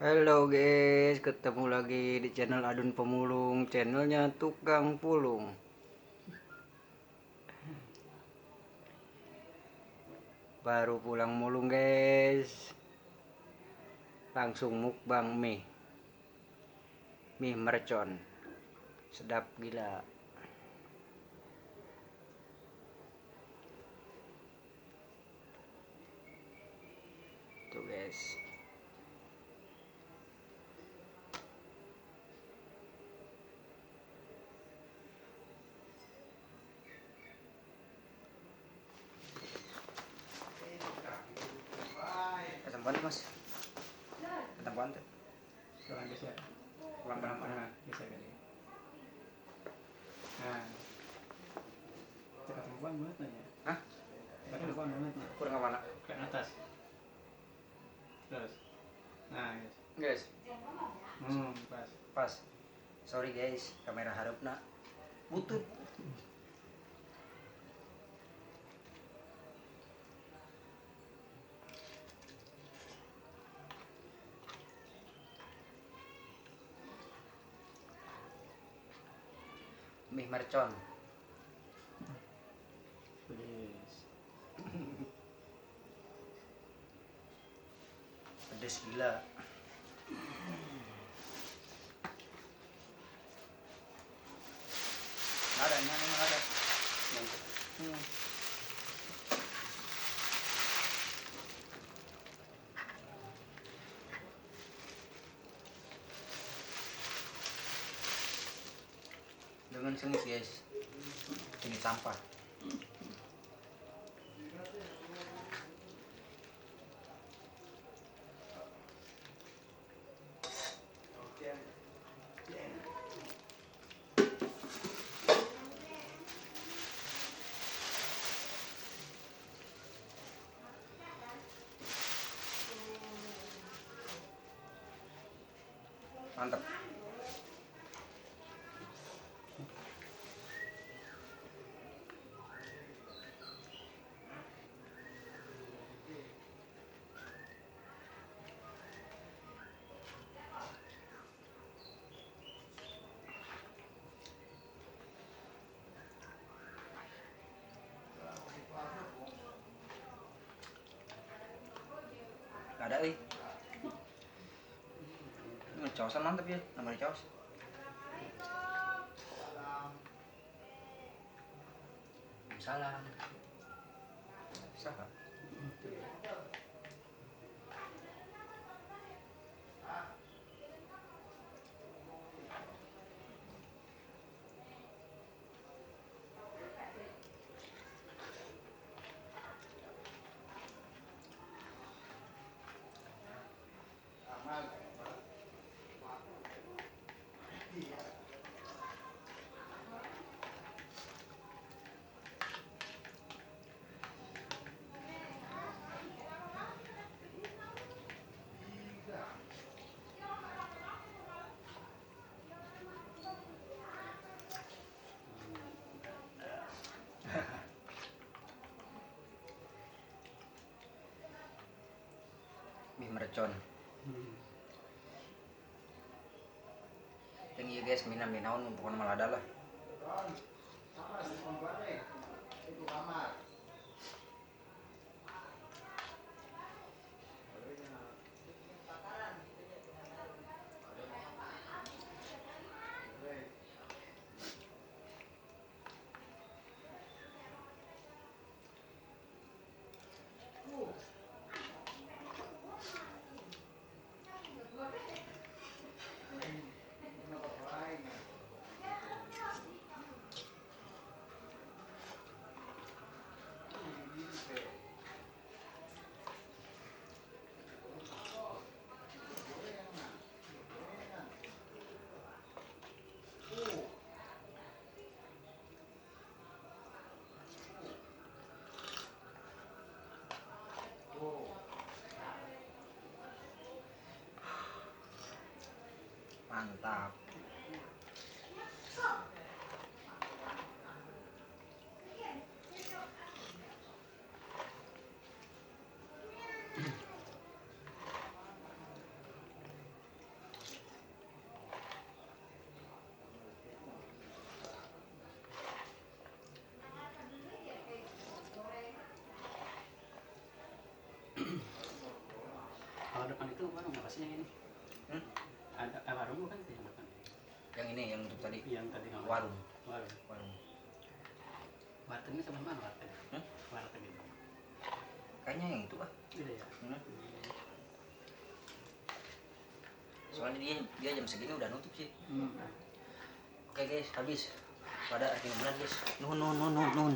Halo guys, ketemu lagi di channel Adun Pemulung, channelnya Tukang Pulung. Baru pulang mulung guys, langsung mukbang mie mercon, sedap gila. Tuh guys, asam banget mas, asam banget. Kurang geser, kurang mana geser kali. Nah, cekat temukan banget nanya. Hah? Cekat temukan banget nih. Kurang mana? Ke atas. Terus. Nah, Guys, pas. pas. Sorry guys, kamera harapna butut. Mie mercon. Pedes. Pedes gila. Ada, mana ada. Dengan sengit guys, ini sampah. Mantap. Gak ada Caosan mantap ya, namanya caos. Salam. Saha. Mie mercon. Yang iya guys, minaon pokoknya malah ada lah. Mantap. depan itu warung apa sih yang ini? Ada warung bukan sih yang depan? Yang ini yang untuk tadi. Yang tadi nggak Warung. Warung. Warung. Wartegnya sama mana warteg? Warteg itu. Kayaknya yang itu, Pak. Beda ya. Soalnya dia jam segini udah nutup sih. Hmm. Oke guys, habis. Pada akhir bulan guys. Nun.